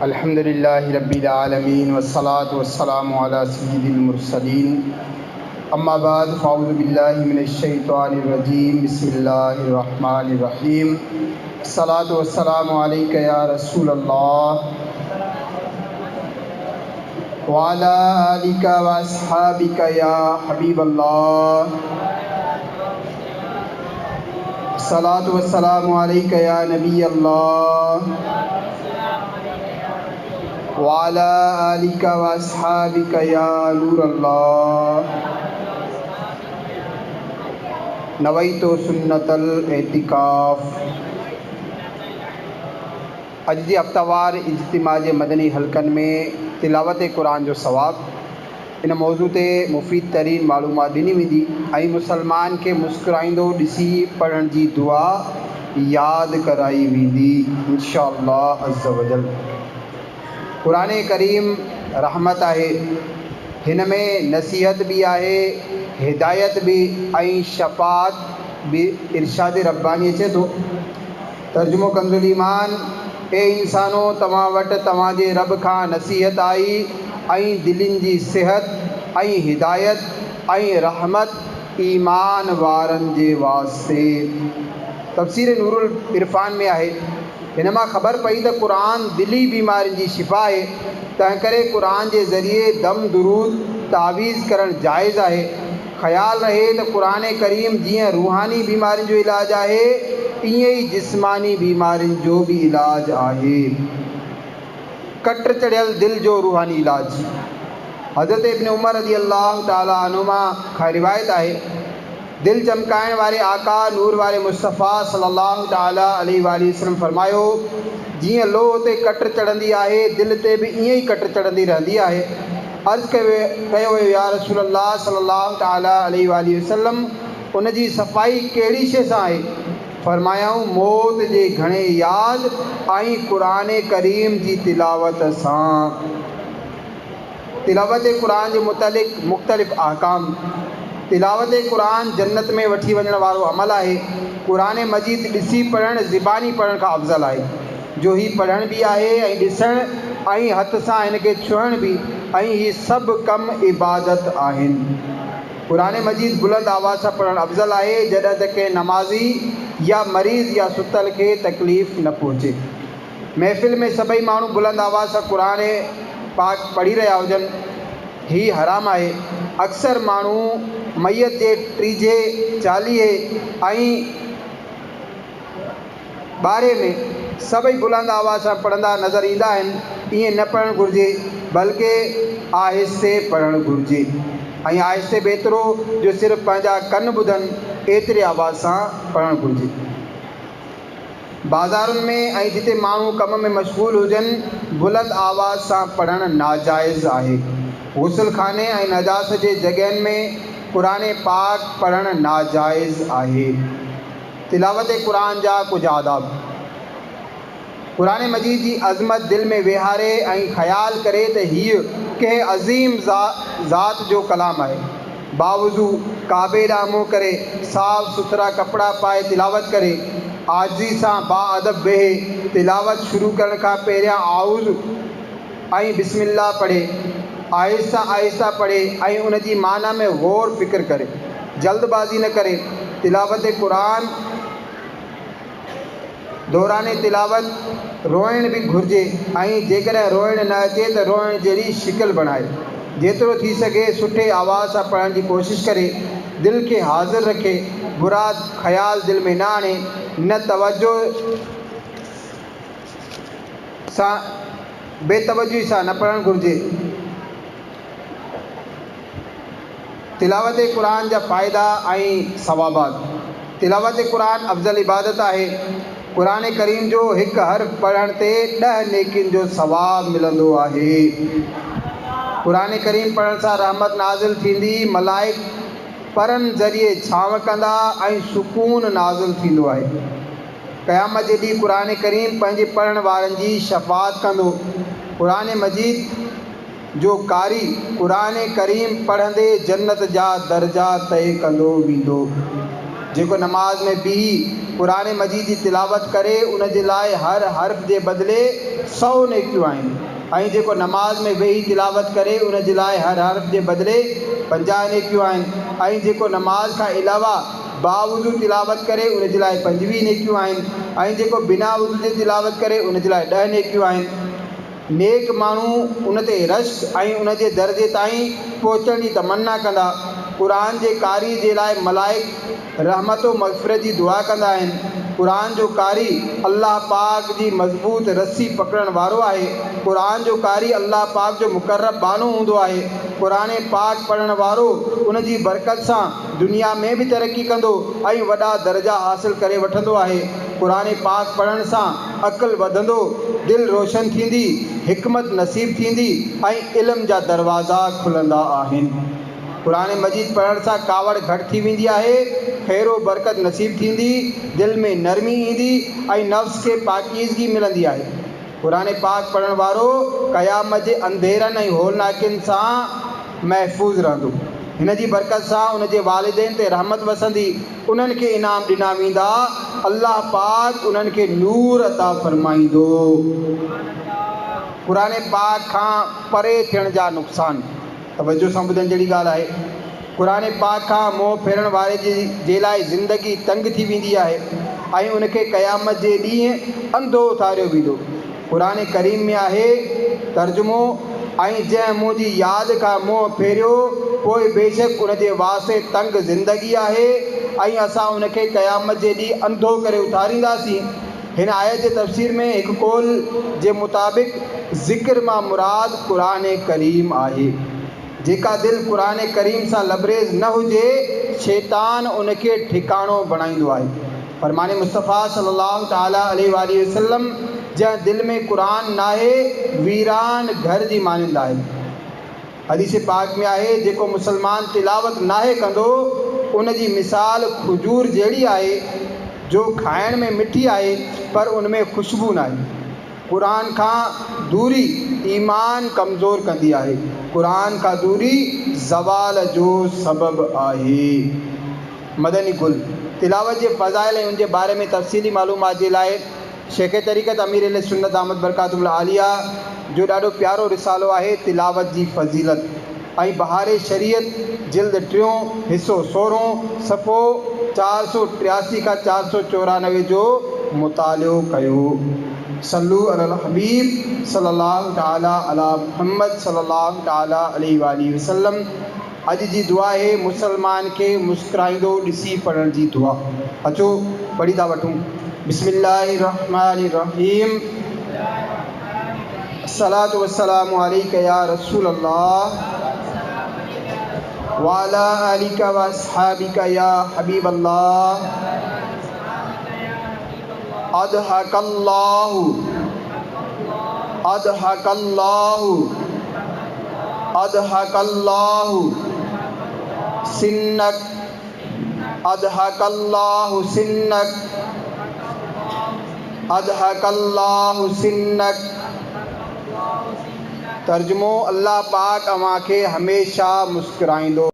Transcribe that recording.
الحمد للہ رب العالمین والصلاة والسلام علی سید المرسلین اما بعد فاعوذ باللہ من الشیطان الرجیم بسم اللہ الرحمن الرحیم الصلاة والسلام علیک یا رسول اللہ وعلی آلک واصحابک یا حبیب اللہ الصلاة والسلام علیک یا نبی اللہ وعلی آلک واصحابک یا نور اللہ نویت سنت الاعتکاف۔ اج جی ہفتہ وار اجتماع مدنی حلقن میں تلاوت قرآن جو ثواب ان موضوع تے مفید ترین معلومات ڈنی ویندی ऐं مسلمان کے مسکرائندو ڈسی پڑھن جی دعا یاد کرائی ویندی انشاءاللہ عز وجل۔ قرآن کریم رحمت ہے، ہن میں نصیحت بھی ہے، ہدایت بھی ऐं شفاعت بھی۔ ارشاد ربانی اچے تو ترجمو کنزل ایمان، اے انسانو تواں وٹ تواں جے رب کھان نصیحت آئی ऐं دلن جی صحت ऐं ہدایت ऐं رحمت ایمان وارن جے واسطے۔ تفسیر نور العرفان میں ہے، انما خبر پئی تو قرآن دلی بیماری جی شفا ہے، تنہں کرے قرآن جے ذریعے دم درود تعویذ کرن جائز ہے۔ خیال رہے تو قرآن کریم جیئں روحانی بیماری جو علاج ہے ایئں ہی جسمانی بیماری جو بھی علاج ہے۔ کٹ چڑھیل دل جو روحانی علاج۔ حضرت ابن عمر رضی اللہ تعالیٰ عنہما کا روایت ہے، دل چمکائن والے آقا نور والے مصطفیٰ صلی اللہ تعالیٰ علیہ وآلہ وسلم فرمایو، جیئں لوہ تے کٹ چڑھندی ہے دل تے بھی ایئں ہی کٹ چڑھندی رہندی ہے۔ عرض کیو یا رسول اللہ صلی اللہ تعالیٰ علیہ وآلہ وسلم، ان جی صفائی کیڑی شے ساں ہے؟ فرمایاؤں موت جے گھنے یاد ऐं قرآن کریم جی تلاوت ساں۔ تلاوت قرآن کے متعلق مختلف احکام۔ تلاوت قرآن جنت میں وٹھی وجن وارو عمل ہے۔ قرآن مجید ڈسی پڑھن زبانی پڑھن کا افضل ہے، جو ہی پڑھن بھی ہے ऐं ڈسن ऐं ہتھ ساں ان کے چھوئن بھی ऐं ہی سب کم عبادت آہن۔ قرآن مجید بلند آواز سے پڑھن افضل ہے جڏहिं تک کہ نمازی یا مریض یا ستل کے تکلیف نہ پہنچے۔ محفل میں سبھی مانو بلند آواز سے قرآن پاک پڑھی رہا ہوجن ہی حرام ہے۔ اکثر مانو میت کے ٹیجے چالیے ऐं بارے میں سبھی بلند آواز سے پڑھندا نظر ایندا ہیں۔ یہ نہ پڑھن گھرجے بلکہ آہستے پڑھن گھرجے ऐं آہستے بہترو جو صرف پنجا کن بدھن ایترے آواز سے پڑھن گھرجے۔ بازارن میں ऐं جتے مانو کم میں مشغول ہوجن بلند آواز سے پڑھن ناجائز ہے۔ غسل خانے ऐं نجاست جے جگہن میں قرآن پاک پڑھن ناجائز ہے۔ تلاوت قرآن جا کچھ آداب۔ قرآن مجید کی عظمت دل میں وہارے ऐं خیال کرے تو ہی کہ عظیم ذات جو کلام ہے۔ باوضو کعبے ॾांहुं منہ کرے صاف ستھرا کپڑا پائے تلاوت کرے، عاجزی سان با ادب بیہے، تلاوت شروع کرن کا پہریاں اعوذ ऐं بسم اللہ پڑھے، آہستہ آہستہ پڑھے ऐं ان جی معنی میں غور فکر کرے، جلد بازی نہ کرے۔ تلاوت قرآن دوران تلاوت روئن بھی گھرجے ऐं जेकॾहिं روئن نہ اچے تو روئن جہڑی شکل بنائے۔ جیترو تھی سگے سٹھے آواز سے پڑھن کی کوشش کرے، دل کے حاضر رکھے، برا خیال دل میں نہ آنے، نہ توجہ سا بے توجہی سا نہ پڑھن گھرجے۔ تلاوت قرآن جا فائدہ ऐं ثوابات۔ تلاوت قرآن افضل عبادت ہے۔ قرآن کریم جو ایک حرف پڑھن تے 10 نیکین جو ثواب ملندو ہے۔ قرآن کریم پڑھن سا رحمت نازل تھیندی، ملائک پرن ذریعے چھاؤں کندا ऐं سکون نازل تھیندو ہے۔ قیامت جے ڈی قرآن کریم پنجے پڑھن وارن جی شفاعت کندو۔ قرآن مجید جو قاری قرآن کریم پڑھندے جنت جا درجہ طے کندو ویندو۔ जेको नमाज़ में बीही क़ुरान मजीद जी तिलावत करे उन जे लाइ हर हर्फ़ जे बदिले 100 नेकियूं आहिनि, ऐं जेको नमाज़ में वेही तिलावत करे उन जे लाइ हर हर्फ़ जे बदिले 50 नेकियूं आहिनि, ऐं जेको नमाज़ खां अलावा बावुज़ू तिलावत करे उन जे लाइ 25 नेकियूं आहिनि, ऐं जेको बिना वुज़ू जे तिलावत करे उन जे लाइ 10 नेकियूं आहिनि। नेक माण्हू उन ते रश्क ऐं उन जे दर्जे ताईं पहुचण जी तमन्ना कंदा। क़ुरान जे कारी जे लाइ मलाइक रहमत व मग़फ़िरत जी दुआ कंदा आहिनि। क़ुरान जो कारी अल्लाह पाक जी मज़बूत रस्सी पकड़ण वारो आहे। क़ुरान जो कारी अल्लाह पाक जो मुक़र्रब बानो हूंदो आहे। क़ुरान पाक पढ़ण वारो उन जी बरकत सां दुनिया में भी तरक्की कंदो ऐं वॾा दर्जा हासिल करे वठंदो आहे। क़ुरान पाक पढ़ण सां अक़ल वधंदो, दिलि रोशन थींदी, हिकमत नसीब थींदी ऐं इल्म जा दरवाज़ा खुलंदा आहिनि। क़ुरान मजीद पढ़ण सां कावड़ घटि थी वेंदी आहे, ख़ैर व बरकत नसीब थींदी, दिलि में नरमी ईंदी ऐं नफ़्स खे पाकीज़गी मिलंदी आहे। क़ुरान पाक पढ़ण वारो क़यामत जे अंधेरनि ऐं होलनाकियुनि सां महफ़ूज़ रहंदो। हिन जी बरकत सां उन जे वालिदैन ते रहमत वसंदी, उन्हनि खे इनाम ॾिना वेंदा, अल्लाह पाक उन्हनि खे नूर अता फरमाईंदो। क़ुरान पाक खां परे थियण जा नुक़सान, तवजो सां ॿुधण जहिड़ी ॻाल्हि आहे। क़ुरान पाक खां मोह फेरण वारे जे लाइ ज़िंदगी तंग थी वेंदी आहे ऐं उनखे क़यामत जे ॾींहुं अंधो उथारियो वेंदो। क़ुरान करीम में आहे तर्जुमो, ऐं जंहिं मुंहिंजी यादि खां मोह फेरियो पोइ बेशक उन जे वास्ते तंग ज़िंदगी आहे ऐं असां उनखे क़यामत जे ॾींहुं अंधो करे उथारींदासीं। हिन आयत जे तफ़सीर में हिकु कौल जे मुताबिक़ ज़िक्र मां मुराद क़ुरान करीम आहे। जेका दिलि क़ुरान करीम सां लबरेज़ न हुजे, शैतान उनखे ठिकाणो बणाईंदो आहे। फरमाने मुस्तफ़ा सल्लल्लाहु तआला अलैहि वसल्लम, जंहिं दिलि में क़ुरान नाहे वीरान घर जी मानिंद आहे। हदीस पाक में आहे, जेको मुसलमान तिलावत नाहे कंदो उन जी मिसाल खजूर जहिड़ी आहे जो खाइण में मिठी आहे पर उन में ख़ुशबू न आहे। क़ुरान खां दूरी ईमान कमज़ोर कंदी आहे। क़ुरान खां दूरी ज़वाल जो सबब आहे। मदनी गुल तिलावत जे फ़ज़ाइल ऐं उन जे बारे में तफ़सीली मालूमात जे लाइ शेख तरीक़त अमीर अहले सुन्नत अहमद बरकातुहुल आलिया जो ॾाढो प्यारो रिसालो आहे तिलावत जी फ़ज़ीलत, ऐं बहारे शरीयत जिल्द 3 हिसो 16 सफ़ो 483 खां 494 जो मुतालियो कयो। सल्लू अलल हबीब सल्लल्लाहु तआला अला मुहम्मद सल्लल्लाहु तआला अलैहि वसल्लम। अॼु जी दुआ आहे मुसलमान खे मुस्कुराईंदो ॾिसी पढ़ण जी दुआ। अचो पढ़ी था वठूं। बिस्मिल्लाहिर रहमानिर रहीम। अस्सलातु वस्सलामु अलैका या रसूल अल्लाह व अला आलिका व अस्हाबिका या हबीब अल्लाह। अदहकल्लाहु अदहकल्लाहु अदहकल्लाहु सिन्नक अदहकल्लाहु सिन्नक अदहकल्लाहु सिन्नक। तर्जुमो, अल्लाह पाक अव्हां खे हमेशा मुस्कुराईंदो।